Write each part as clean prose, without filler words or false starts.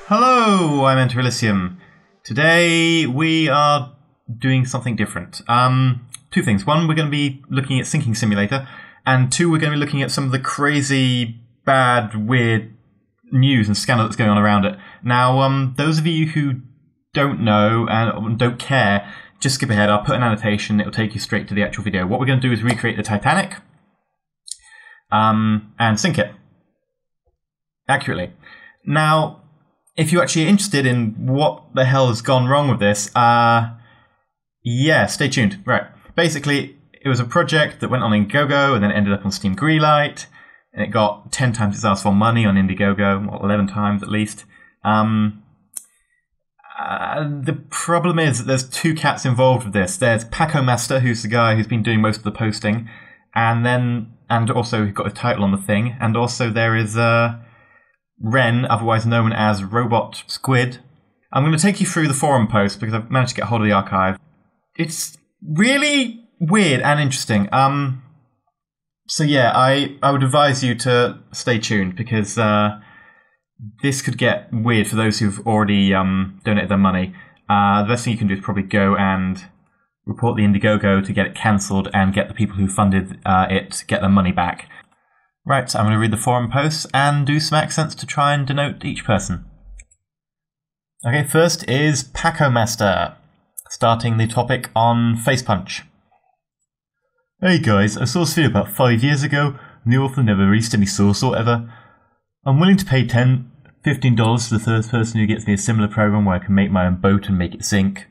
Hello, I'm Enter Elysium. Today we are doing something different. Two things. One, we're going to be looking at Sinking Simulator, and two, we're going to be looking at some of the crazy, bad, weird news and scandal that's going on around it. Now, those of you who don't know and don't care, just skip ahead. I'll put an annotation. It'll take you straight to the actual video. What we're going to do is recreate the Titanic and sink it accurately. Now, if you're actually interested in what the hell has gone wrong with this, yeah, stay tuned. Right. Basically, it was a project that went on Indiegogo and then ended up on Steam Greenlight, and it got 10 times its asked for money on Indiegogo, or 11 times at least. The problem is that there's two cats involved with this. There's MachinimaSound, who's the guy who's been doing most of the posting, and also he got a title on the thing, and also there is Ren, otherwise known as Robot Squid. I'm going to take you through the forum post because I've managed to get hold of the archive. It's really weird and interesting. So yeah, I would advise you to stay tuned because this could get weird for those who've already donated their money. The best thing you can do is probably go and report the Indiegogo to get it cancelled and get the people who funded it get their money back. Right, so I'm going to read the forum posts and do some accents to try and denote each person. Okay, first is MachinimaSound, starting the topic on Face Punch. Hey guys, I saw this video about 5 years ago, and the author never released any source or whatever. I'm willing to pay $10, $15 to the first person who gets me a similar program where I can make my own boat and make it sink.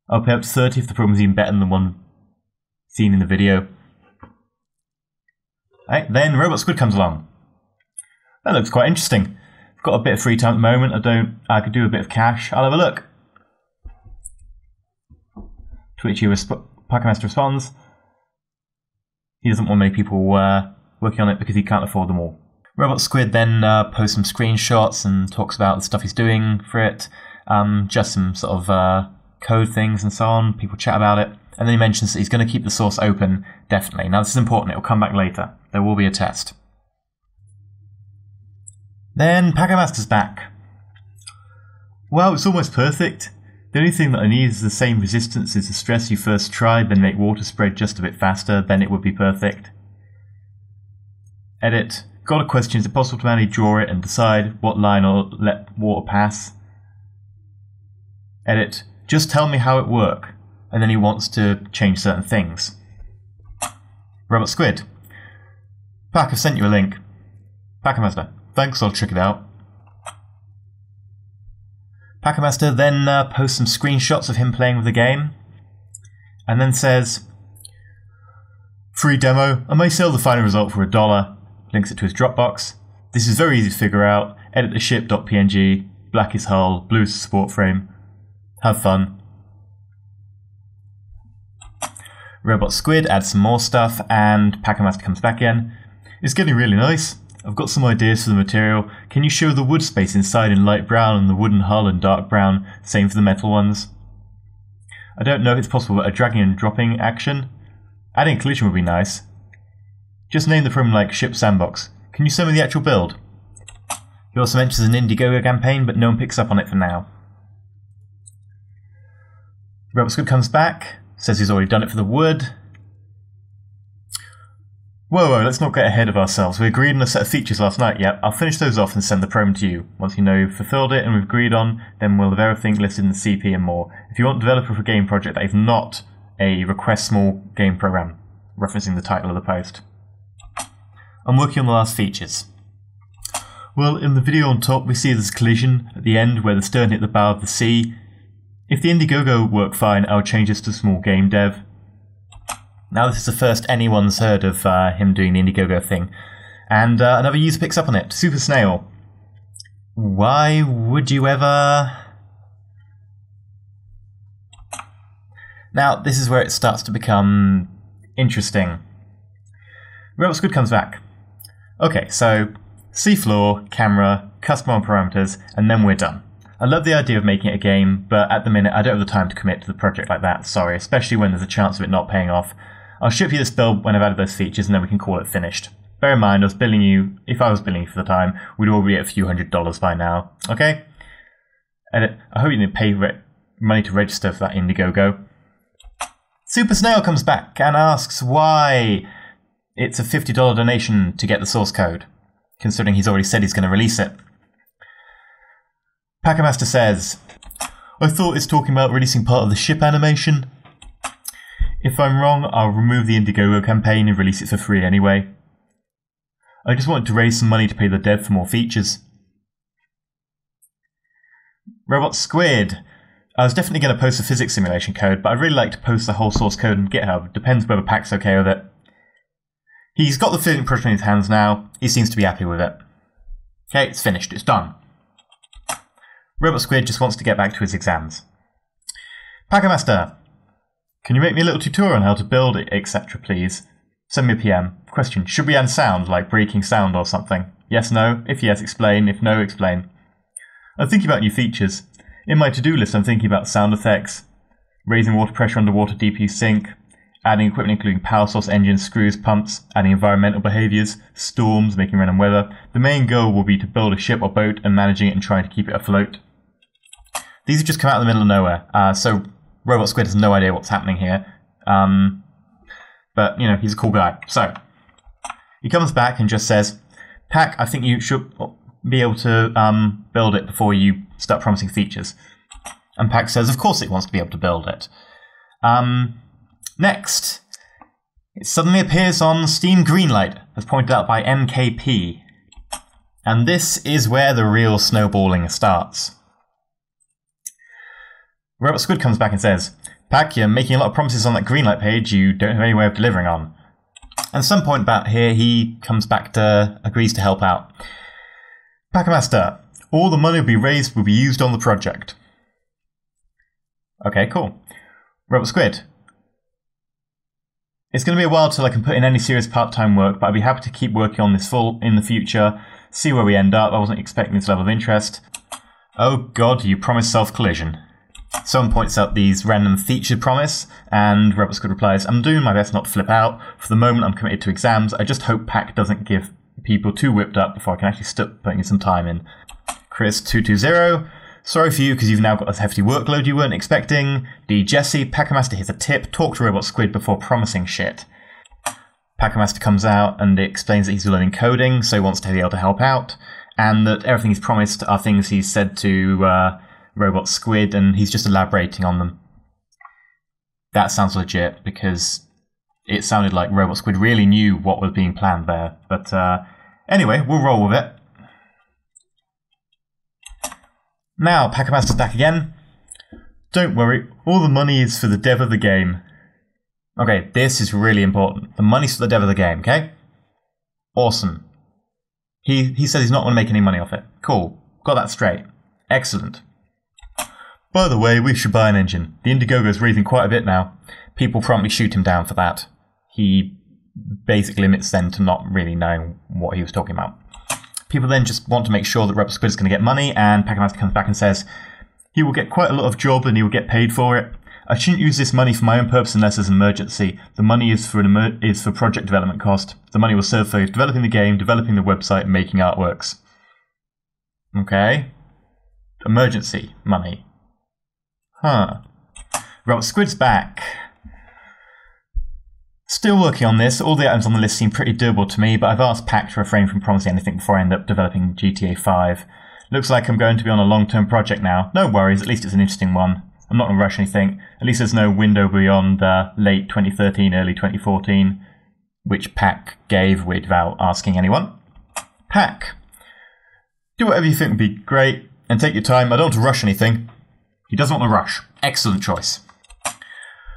I'll pay up to $30 if the program's even better than the one seen in the video. Right, then Robot Squid comes along. That looks quite interesting. I've got a bit of free time at the moment. I could do a bit of cash. I'll have a look. To which MachinimaSound responds, he doesn't want many people working on it because he can't afford them all. Robot Squid then posts some screenshots and talks about the stuff he's doing for it, just some sort of code things and so on. People chat about it. And then he mentions that he's going to keep the source open, definitely. Now this is important, it will come back later. There will be a test. Then MachinimaSound's back. Well, it's almost perfect. The only thing that I need is the same resistance as the stress you first tried, then make water spread just a bit faster, then it would be perfect. Edit. Got a question, is it possible to manually draw it and decide what line or let water pass? Edit. Just tell me how it works. And then he wants to change certain things. Robot Squid. Pack, I've sent you a link. MachinimaSound. Thanks, I'll check it out. MachinimaSound then posts some screenshots of him playing with the game. And then says, free demo. I may sell the final result for $1. Links it to his Dropbox. This is very easy to figure out. Edit the ship.png. Black is hull. Blue is the support frame. Have fun. Robot Squid adds some more stuff, and MachinimaSound comes back in. It's getting really nice. I've got some ideas for the material. Can you show the wood space inside in light brown and the wooden hull in dark brown? Same for the metal ones. I don't know if it's possible, but a dragging and dropping action? Adding collision would be nice. Just name the program like Ship Sandbox. Can you send me the actual build? He also mentions an Indiegogo campaign, but no one picks up on it for now. Robot Squid comes back. Says he's already done it for the wood. Whoa, let's not get ahead of ourselves. We agreed on a set of features last night. Yep, I'll finish those off and send the program to you. Once you know you've fulfilled it and we've agreed on, then we'll have everything listed in the CP and more. If you want developer for a game project that is not a request small game program, referencing the title of the post. I'm working on the last features. Well, in the video on top we see this collision at the end where the stern hit the bow of the sea. If the Indiegogo work fine, I'll change this to small game dev. Now this is the first anyone's heard of him doing the Indiegogo thing. And another user picks up on it, Super Snail. Why would you ever... Now this is where it starts to become interesting. Robot Squid comes back. Okay, so seafloor, camera, custom parameters, and then we're done. I love the idea of making it a game, but at the minute I don't have the time to commit to the project like that, sorry, especially when there's a chance of it not paying off. I'll ship you this build when I've added those features and then we can call it finished. Bear in mind, I was billing you, if I was billing you for the time, we'd all be at a few $100s by now. Okay? Edit. I hope you didn't pay money to register for that Indiegogo. Super Snail comes back and asks why it's a $50 donation to get the source code, considering he's already said he's going to release it. Packermaster says, I thought it's talking about releasing part of the ship animation. If I'm wrong, I'll remove the Indiegogo campaign and release it for free anyway. I just wanted to raise some money to pay the dev for more features. Robot Squid. I was definitely going to post the physics simulation code, but I'd really like to post the whole source code on GitHub. Depends whether Pack's okay with it. He's got the physics project in his hands now. He seems to be happy with it. Okay, it's finished. It's done. Robot Squid just wants to get back to his exams. Packermaster. Can you make me a little tutorial on how to build it, etc., please? Send me a PM. Question. Should we add sound, like breaking sound or something? Yes, no? If yes, explain. If no, explain. I'm thinking about new features. In my to-do list, I'm thinking about sound effects, raising water pressure underwater DP sync, adding equipment including power source, engines, screws, pumps, adding environmental behaviours, storms, making random weather. The main goal will be to build a ship or boat and managing it and trying to keep it afloat. These have just come out in the middle of nowhere, so Robot Squid has no idea what's happening here. But, you know, he's a cool guy. So, he comes back and just says, Pack, I think you should be able to build it before you start promising features. And Pack says, of course it wants to be able to build it. Next, it suddenly appears on Steam Greenlight, as pointed out by MKP. And this is where the real snowballing starts. Robot Squid comes back and says, Pack, you're making a lot of promises on that Greenlight page you don't have any way of delivering on. And at some point about here, he comes back to, agrees to help out. Packermaster, all the money will be raised will be used on the project. Okay, cool. Robot Squid. It's going to be a while till I can put in any serious part-time work, but I'd be happy to keep working on this full in the future, see where we end up. I wasn't expecting this level of interest. Oh god, you promised self-collision. Someone points out these random featured promise, and Robot Squid replies, I'm doing my best not to flip out. For the moment, I'm committed to exams. I just hope Pack doesn't give people too whipped up before I can actually start putting in some time in. Chris220, sorry for you because you've now got a hefty workload you weren't expecting. D. Jesse, Packermaster, here's a tip, talk to Robot Squid before promising shit. Packermaster comes out and explains that he's learning coding, so he wants to be able to help out, and that everything he's promised are things he's said to Robot Squid, and he's just elaborating on them. That sounds legit, because it sounded like Robot Squid really knew what was being planned there. But anyway, we'll roll with it. Now, Packermaster's back again. Don't worry, all the money is for the dev of the game. Okay, this is really important. The money's for the dev of the game, okay? Awesome. He says he's not going to make any money off it. Cool. Got that straight. Excellent. By the way, we should buy an engine. The Indiegogo is raising quite a bit now. People promptly shoot him down for that. He basically admits then to not really knowing what he was talking about. People then just want to make sure that Robot Squid is going to get money, and Packermaster comes back and says, he will get quite a lot of job and he will get paid for it. I shouldn't use this money for my own purpose unless there's an emergency. The money is for project development cost. The money will serve for developing the game, developing the website, and making artworks. Okay. Emergency money. Huh. Robot Squid's back. Still working on this. All the items on the list seem pretty doable to me, but I've asked Pack to refrain from promising anything before I end up developing GTA 5. Looks like I'm going to be on a long-term project now. No worries, at least it's an interesting one. I'm not going to rush anything. At least there's no window beyond late 2013, early 2014, which Pack gave without asking anyone. Pack, do whatever you think would be great, and take your time. I don't want to rush anything. He doesn't want to rush. Excellent choice.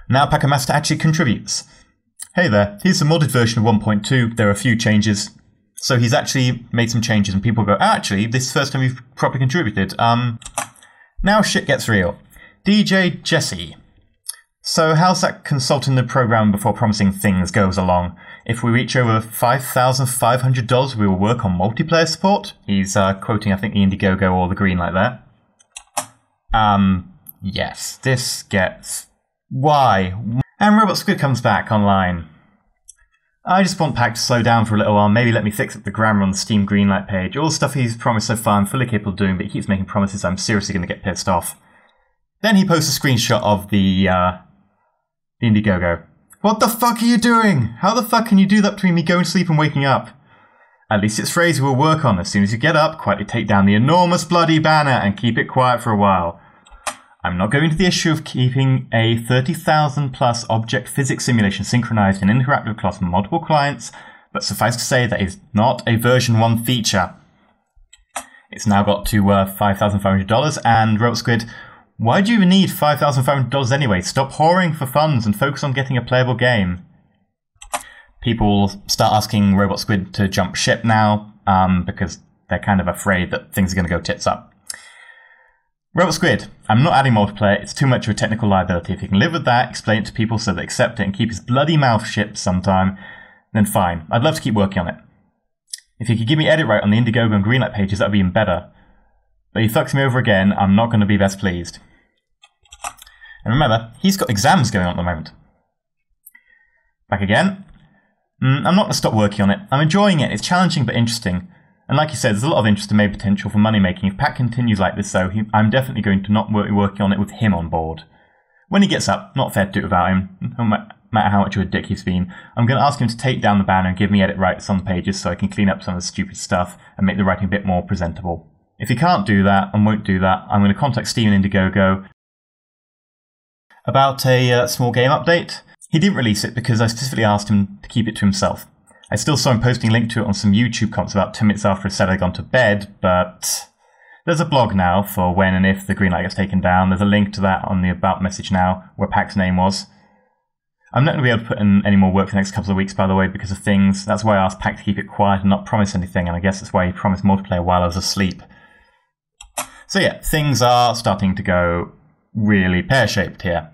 Now Packermaster actually contributes. Hey there, here's the modded version of 1.2. There are a few changes. So he's actually made some changes, and people go, actually, this is the first time you've properly contributed. Now shit gets real. DJ Jesse. So how's that consulting the program before promising things goes along? If we reach over $5,500, we will work on multiplayer support. He's quoting, I think, the Indiegogo or the Greenlight there. Yes, this gets... Why? And Robot Squid comes back online. I just want Pack to slow down for a little while, maybe let me fix up the grammar on the Steam Greenlight page. All the stuff he's promised so far I'm fully capable of doing, but he keeps making promises I'm seriously going to get pissed off. Then he posts a screenshot of the Indiegogo. What the fuck are you doing? How the fuck can you do that between me going to sleep and waking up? At least it's phrase we'll work on. As soon as you get up, quietly take down the enormous bloody banner and keep it quiet for a while. I'm not going to the issue of keeping a 30,000 plus object physics simulation synchronized and interactive across multiple clients, but suffice to say that is not a version 1 feature. It's now got to $5,500, and Robot Squid, why do you even need $5,500 anyway? Stop whoring for funds and focus on getting a playable game. People start asking Robot Squid to jump ship now, because they're kind of afraid that things are going to go tits up. Robot Squid, I'm not adding multiplayer, it's too much of a technical liability. If you can live with that, explain it to people so they accept it and keep his bloody mouth shut sometime, then fine. I'd love to keep working on it. If you could give me edit right on the Indiegogo and Greenlight pages, that would be even better. But he fucks me over again, I'm not going to be best pleased. And remember, he's got exams going on at the moment. Back again. I'm not going to stop working on it. I'm enjoying it, it's challenging but interesting. And like you said, there's a lot of interest and maybe potential for money making. If Pat continues like this though, I'm definitely going to not be working on it with him on board. When he gets up, not fair to do it without him, no matter how much of a dick he's been, I'm going to ask him to take down the banner and give me edit rights on the pages so I can clean up some of the stupid stuff and make the writing a bit more presentable. If he can't do that and won't do that, I'm going to contact Steam and Indiegogo about a small game update. He didn't release it because I specifically asked him to keep it to himself. I still saw him posting a link to it on some YouTube comments about 10 minutes after I said I'd gone to bed, but there's a blog now for when and if the Greenlight gets taken down. There's a link to that on the About message now, where Pack's name was. I'm not going to be able to put in any more work for the next couple of weeks, by the way, because of things. That's why I asked Pack to keep it quiet and not promise anything, and I guess that's why he promised multiplayer while I was asleep. So yeah, things are starting to go really pear-shaped here.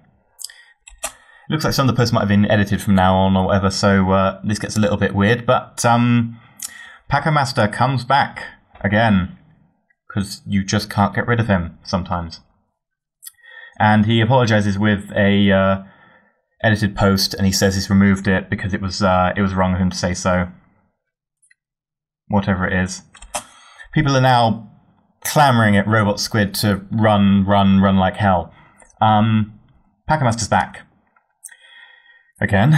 It looks like some of the posts might have been edited from now on or whatever, so this gets a little bit weird, but Paco Master comes back again, because you just can't get rid of him sometimes. And he apologizes with a edited post, and he says he's removed it because it was wrong of him to say so. Whatever it is. People are now clamoring at Robot Squid to run like hell. Paco Master's back. Again.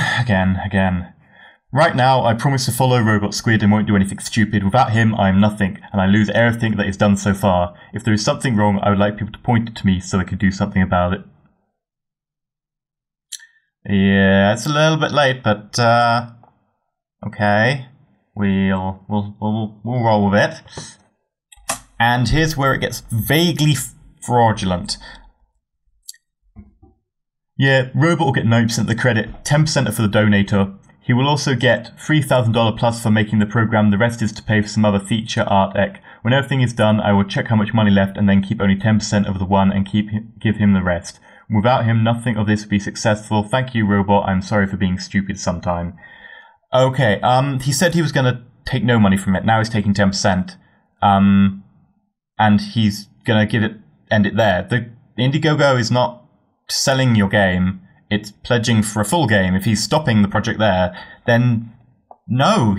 Right now, I promise to follow Robot Squid and won't do anything stupid. Without him, I am nothing, and I lose everything that he's done so far. If there is something wrong, I would like people to point it to me so I can do something about it. Yeah, it's a little bit late, but okay, we'll roll with it. And here's where it gets vaguely fraudulent. Yeah, Robot will get 9% of the credit, 10% for the donator. He will also get $3,000 plus for making the program. The rest is to pay for some other feature art ec. When everything is done, I will check how much money left and then keep only 10% of the one and give him the rest. Without him, nothing of this would be successful. Thank you, Robot. I'm sorry for being stupid sometime. Okay, he said he was going to take no money from it. Now he's taking 10%. And he's going to end it there. The Indiegogo is not selling your game, it's pledging for a full game. If he's stopping the project there, then no,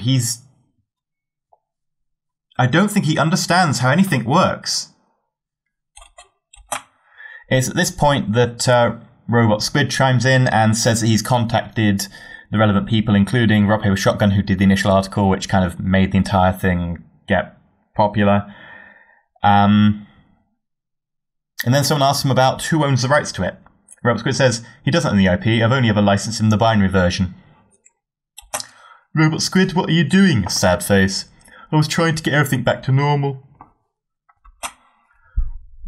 I don't think he understands how anything works. It's at this point that Robot Squid chimes in and says that he's contacted the relevant people, including Rob Paper Shotgun, who did the initial article, which kind of made the entire thing get popular. And then someone asks him about who owns the rights to it. Robot Squid says, he doesn't own the IP, I've only ever licensed him the binary version. Robot Squid, what are you doing? Sad face. I was trying to get everything back to normal.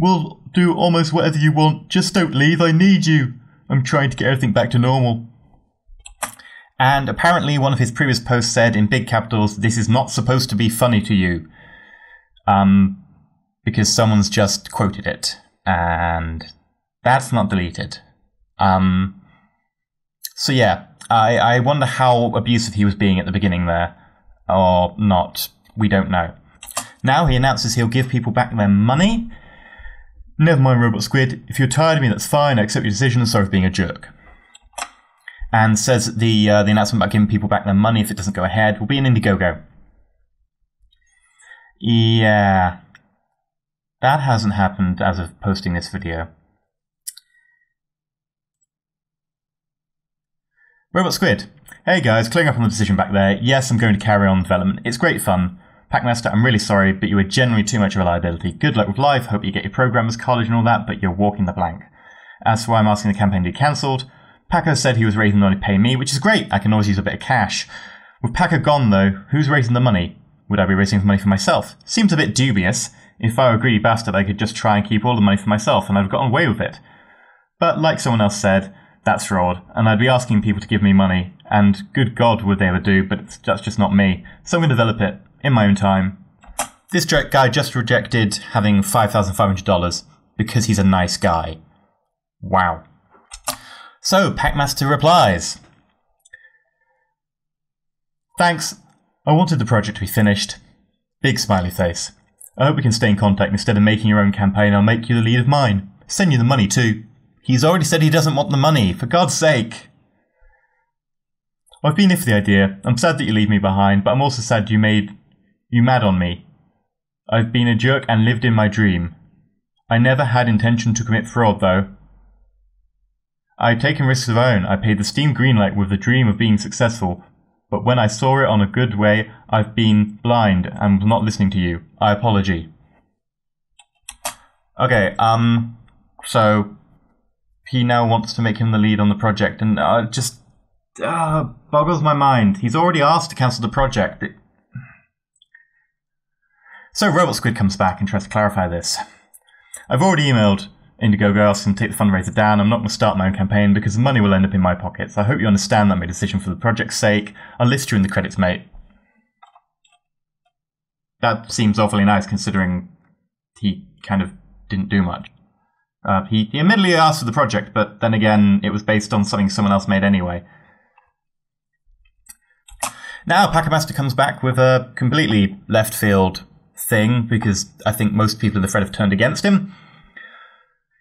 We'll do almost whatever you want, just don't leave, I need you. I'm trying to get everything back to normal. And apparently one of his previous posts said in big capitals, this is not supposed to be funny to you. Because someone's just quoted it. And that's not deleted. So yeah, I wonder how abusive he was being at the beginning there. Or not. We don't know. Now he announces he'll give people back their money. Never mind, Robot Squid. If you're tired of me, that's fine. I accept your decision. Sorry for being a jerk. and says that the announcement about giving people back their money if it doesn't go ahead will be an Indiegogo. Yeah, that hasn't happened as of posting this video. Robot Squid. Hey guys, clearing up on the decision back there. Yes, I'm going to carry on development. It's great fun. Packmaster, I'm really sorry, but you are generally too much of a liability. Good luck with life, hope you get your programmers, college and all that, but you're walking the plank. As for why I'm asking the campaign to be cancelled, Paco said he was raising the money to pay me, which is great, I can always use a bit of cash. With Paco gone though, who's raising the money? Would I be raising the money for myself? Seems a bit dubious. If I were a greedy bastard, I could just try and keep all the money for myself, and I'd have gotten away with it. But like someone else said, that's fraud, and I'd be asking people to give me money, and good God would they ever do, but that's just not me. So I'm going to develop it, in my own time. This guy just rejected having $5,500, because he's a nice guy. Wow. So, Packmaster replies. Thanks, I wanted the project to be finished. Big smiley face. I hope we can stay in contact. Instead of making your own campaign, I'll make you the lead of mine. Send you the money too. He's already said he doesn't want the money, for God's sake. I've been in for the idea. I'm sad that you leave me behind, but I'm also sad you made you mad on me. I've been a jerk and lived in my dream. I never had intention to commit fraud, though. I've taken risks of my own. I paid the Steam Greenlight with the dream of being successful, but when I saw it on a good way, I've been blind and was not listening to you. I apologize. Okay, so he now wants to make him the lead on the project, and just boggles my mind. He's already asked to cancel the project. So Robot Squid comes back and tries to clarify this. I've already emailed Indiegogo asking to take the fundraiser down. I'm not going to start my own campaign because the money will end up in my pockets. I hope you understand that I made a decision for the project's sake. I'll list you in the credits, mate. That seems awfully nice considering he kind of didn't do much. He admittedly asked for the project, but then again, it was based on something someone else made anyway. Now, Packmaster comes back with a completely left field thing, because I think most people in the thread have turned against him.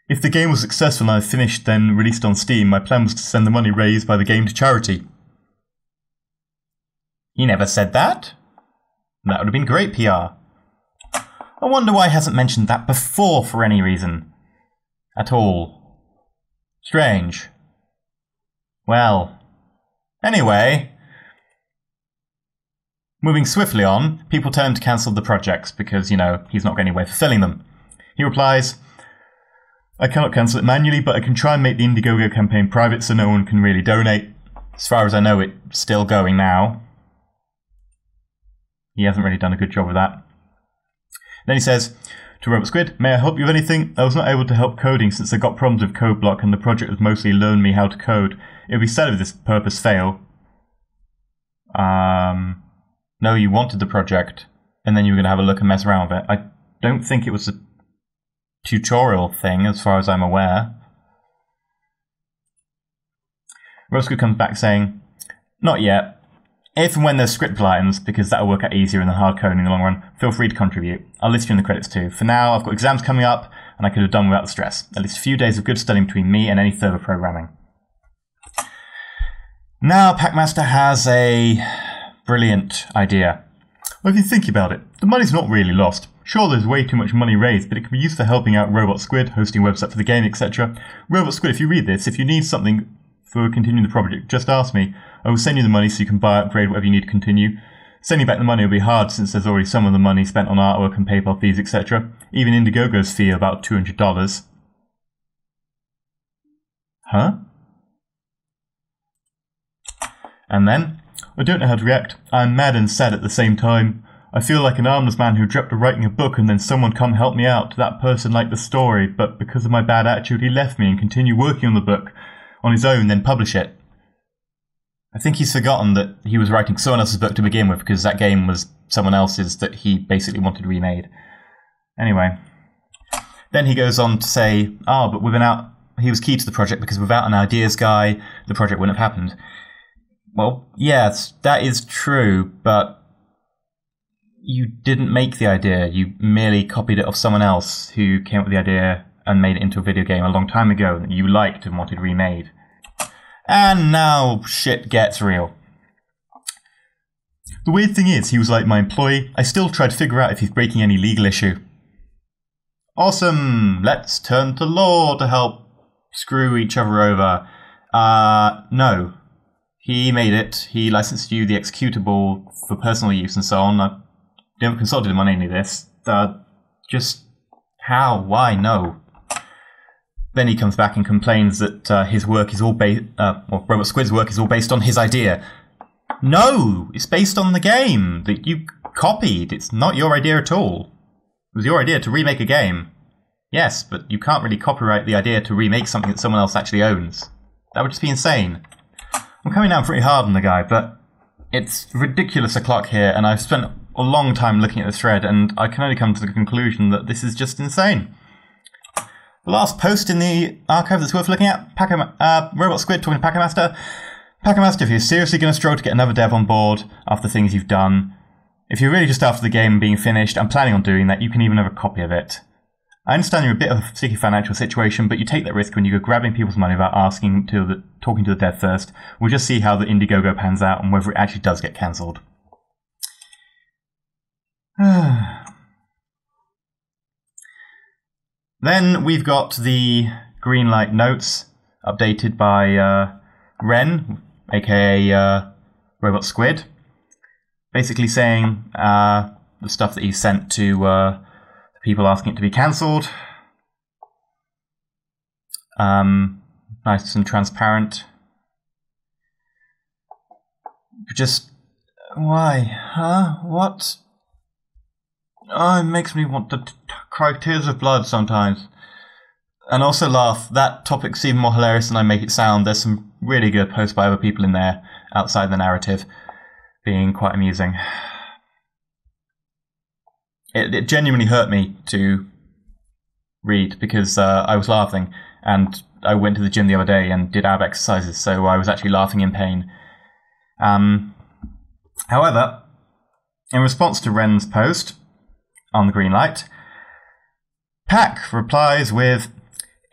If the game was successful and I finished then released on Steam, my plan was to send the money raised by the game to charity. He never said that. That would have been great PR. I wonder why he hasn't mentioned that before for any reason. At all. Strange. Well. Anyway. Moving swiftly on, people turn to cancel the projects because, you know, he's not going anywhere fulfilling them. He replies, I cannot cancel it manually, but I can try and make the Indiegogo campaign private so no one can really donate. As far as I know, it's still going now. He hasn't really done a good job with that. Then he says, to Robot Squid, may I help you with anything? I was not able to help coding since I got problems with code block and the project was mostly learn me how to code. It would be sad if this purpose fail. No, you wanted the project, and then you were going to have a look and mess around with it. I don't think it was a tutorial thing, as far as I'm aware. Roscoe comes back saying, not yet. If and when there's script lines, because that'll work out easier than hard coding in the long run, feel free to contribute. I'll list you in the credits too. For now, I've got exams coming up, and I could have done without the stress. At least a few days of good studying between me and any further programming. Now, Packmaster has a brilliant idea. Well, if you think about it, the money's not really lost. Sure, there's way too much money raised, but it can be used for helping out Robot Squid, hosting a website for the game, etc. Robot Squid, if you read this, if you need something for continuing the project, just ask me. I will send you the money so you can buy, upgrade, whatever you need to continue. Sending back the money will be hard since there's already some of the money spent on artwork and PayPal fees, etc. Even Indiegogo's fee about $200. Huh? And then, I don't know how to react. I'm mad and sad at the same time. I feel like an armless man who dreamt of writing a book and then someone come help me out. That person liked the story, but because of my bad attitude he left me and continued working on the book on his own, then publish it. I think he's forgotten that he was writing someone else's book to begin with, because that game was someone else's that he basically wanted remade. Anyway. Then he goes on to say, but he was key to the project because without an ideas guy, the project wouldn't have happened. Well, yes, that is true, but you didn't make the idea. You merely copied it off someone else who came up with the idea and made it into a video game a long time ago that you liked and wanted remade. And now shit gets real. The weird thing is, he was like my employee. I still try to figure out if he's breaking any legal issue. Awesome! Let's turn to law to help screw each other over. No. He made it. He licensed you the executable for personal use and so on. I never consulted him on any of this. Just how? Why? No. Then he comes back and complains that his work is all Robot Squid's work is all based on his idea. No! It's based on the game that you copied. It's not your idea at all. It was your idea to remake a game. Yes, but you can't really copyright the idea to remake something that someone else actually owns. That would just be insane. I'm coming down pretty hard on the guy, but it's ridiculous o'clock here, and I've spent a long time looking at this thread, and I can only come to the conclusion that this is just insane. The last post in the archive that's worth looking at, Robot Squid talking to PackerMaster. PackerMaster, if you're seriously going to struggle to get another dev on board after things you've done, if you're really just after the game being finished and planning on doing that, you can even have a copy of it. I understand you're a bit of a sticky financial situation, but you take that risk when you go grabbing people's money without talking to the dev first. We'll just see how the Indiegogo pans out and whether it actually does get cancelled. Then we've got the Greenlight notes updated by Ren, aka Robot Squid, basically saying the stuff that he sent to people asking it to be cancelled. Nice and transparent. Just why? Huh? What? Oh, it makes me want to cry tears of blood sometimes. And also laugh. That topic's even more hilarious than I make it sound. There's some really good posts by other people in there, outside the narrative, being quite amusing. It genuinely hurt me to read, because I was laughing, and I went to the gym the other day and did ab exercises, so I was actually laughing in pain. However, in response to Ren's post on the Greenlight, Pack replies with,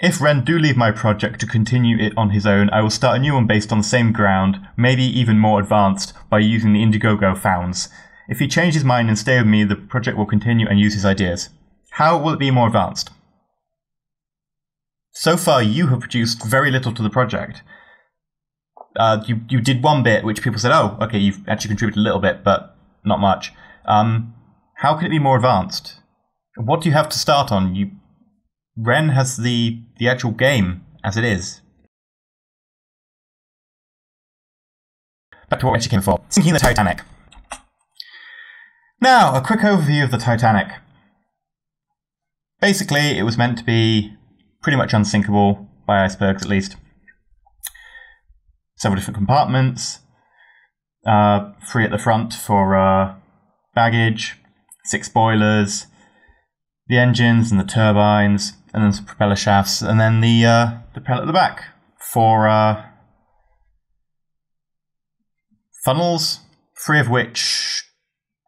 "If Ren do leave my project to continue it on his own, I will start a new one based on the same ground, maybe even more advanced, by using the Indiegogo founds. If he changes his mind and stay with me, the project will continue and use his ideas. How will it be more advanced?" So far, you have produced very little to the project. You did one bit, which people said, oh, okay, you've actually contributed a little bit, but not much. How can it be more advanced? What do you have to start on? Ren has the actual game as it is. Back to what she came for. Sinking the Titanic. Now, a quick overview of the Titanic. Basically, it was meant to be pretty much unsinkable, by icebergs at least. Several different compartments, 3 at the front for baggage, 6 boilers, the engines and the turbines, and then some propeller shafts, and then the propeller at the back for funnels, 3 of which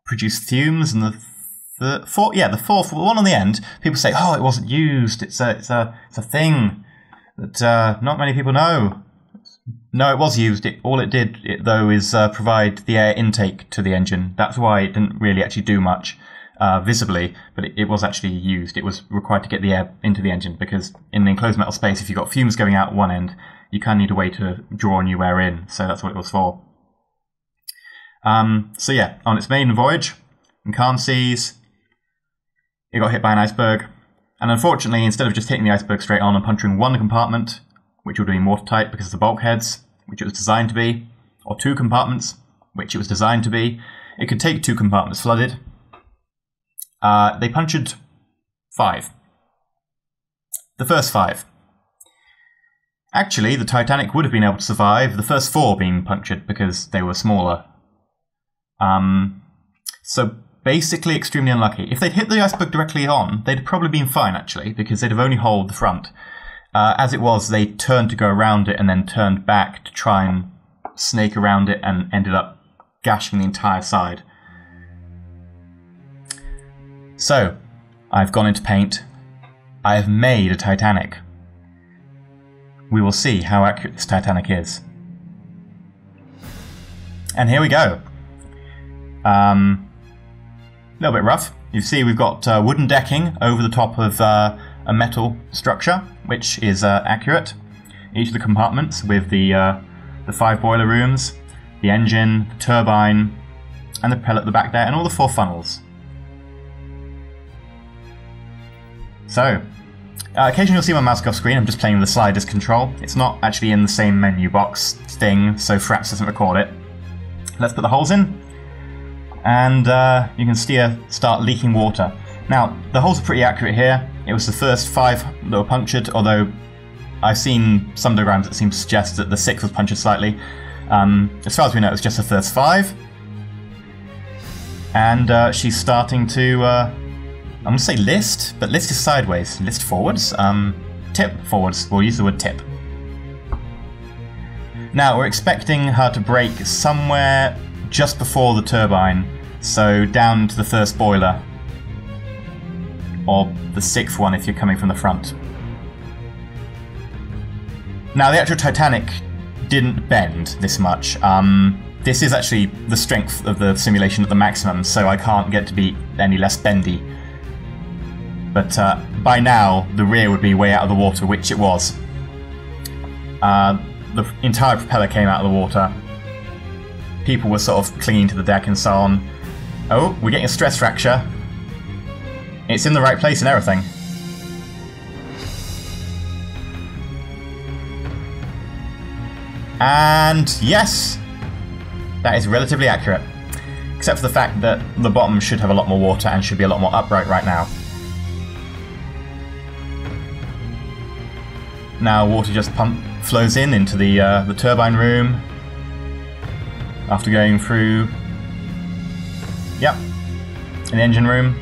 produce fumes, and the fourth one on the end. People say, "Oh, it wasn't used. It's a thing that not many people know." No, it was used. All it did, though, is provide the air intake to the engine. That's why it didn't really actually do much visibly, but it was actually used. It was required to get the air into the engine, because in an enclosed metal space, if you've got fumes going out one end, you kind of need a way to draw new air in. So that's what it was for. So yeah, on its maiden voyage, in calm seas, it got hit by an iceberg. And unfortunately, instead of just hitting the iceberg straight on and puncturing one compartment, which would have been watertight because of the bulkheads, which it was designed to be, or 2 compartments, which it was designed to be, it could take 2 compartments flooded. They punctured 5. The first 5. Actually, the Titanic would have been able to survive the first 4 being punctured because they were smaller. So basically extremely unlucky. If they'd hit the iceberg directly on, they'd probably been fine, actually, because they'd have only holed the front. As it was, they turned to go around it and then turned back to try and snake around it and ended up gashing the entire side. So, I've gone into paint. I have made a Titanic. We will see how accurate this Titanic is. And here we go. A little bit rough. You see we've got wooden decking over the top of a metal structure, which is accurate. Each of the compartments with the 5 boiler rooms, the engine, the turbine, and the propeller at the back there, and all the 4 funnels. So, occasionally you'll see my mouse go off screen. I'm just playing with the sliders control. It's not actually in the same menu box thing, so Fraps doesn't record it. Let's put the holes in, and you can start leaking water. Now, the holes are pretty accurate here. It was the first 5 that were punctured, although I've seen some diagrams that seem to suggest that the 6th was punctured slightly. As far as we know, it was just the first 5. And she's starting to, I'm going to say list, but list is sideways. List forwards? Tip forwards. We'll use the word tip. Now, we're expecting her to break somewhere just before the turbine, so down to the first boiler. Or the 6th one if you're coming from the front. Now, the actual Titanic didn't bend this much. This is actually the strength of the simulation at the maximum, so I can't get to be any less bendy. But by now, the rear would be way out of the water, which it was. The entire propeller came out of the water. People were sort of clinging to the deck and so on. Oh, we're getting a stress fracture. It's in the right place and everything. And yes, that is relatively accurate. Except for the fact that the bottom should have a lot more water and should be a lot more upright right now. Now water just flows into the turbine room after going through, yep, in the engine room.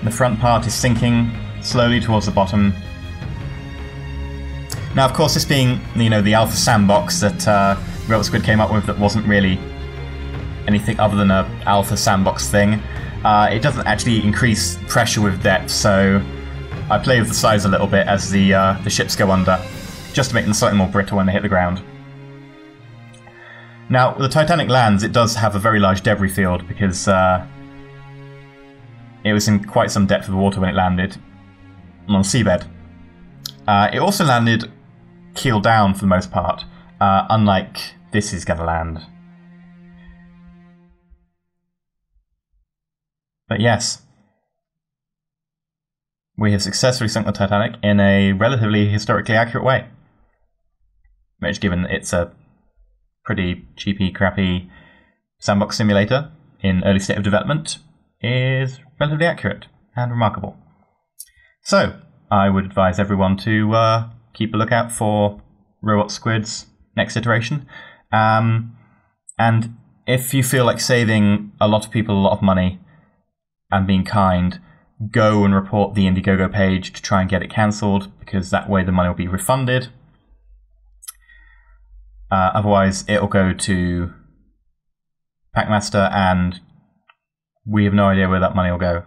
The front part is sinking slowly towards the bottom. Now, of course, this being, you know, the alpha sandbox that Robot Squid came up with that wasn't really anything other than an alpha sandbox thing, it doesn't actually increase pressure with depth, so I play with the size a little bit as the ships go under, just to make them slightly more brittle when they hit the ground. Now, when the Titanic lands, it does have a very large debris field because it was in quite some depth of the water when it landed on the seabed. It also landed keel down for the most part, unlike this is going to land. But yes, we have successfully sunk the Titanic in a relatively historically accurate way. Which, given it's a pretty cheapy, crappy sandbox simulator in early state of development, is relatively accurate and remarkable. So, I would advise everyone to keep a lookout for Robot Squid's next iteration. And if you feel like saving a lot of people a lot of money and being kind, go and report the Indiegogo page to try and get it cancelled, because that way the money will be refunded. Otherwise, it'll go to Packmaster, and we have no idea where that money will go.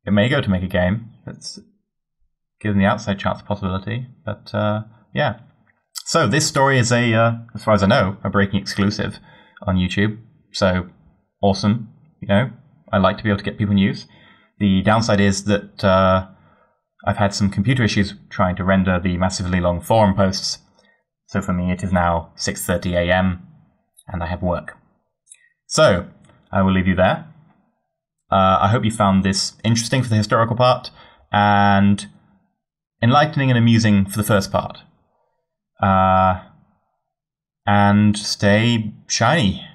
It may go to make a game. That's given the outside chance possibility. But yeah. So this story is as far as I know, a breaking exclusive on YouTube. So awesome. You know, I like to be able to get people news. The downside is that I've had some computer issues trying to render the massively long forum posts. So for me, it is now 6:30 AM, and I have work. So I will leave you there. I hope you found this interesting for the historical part, and enlightening and amusing for the first part. And stay shiny.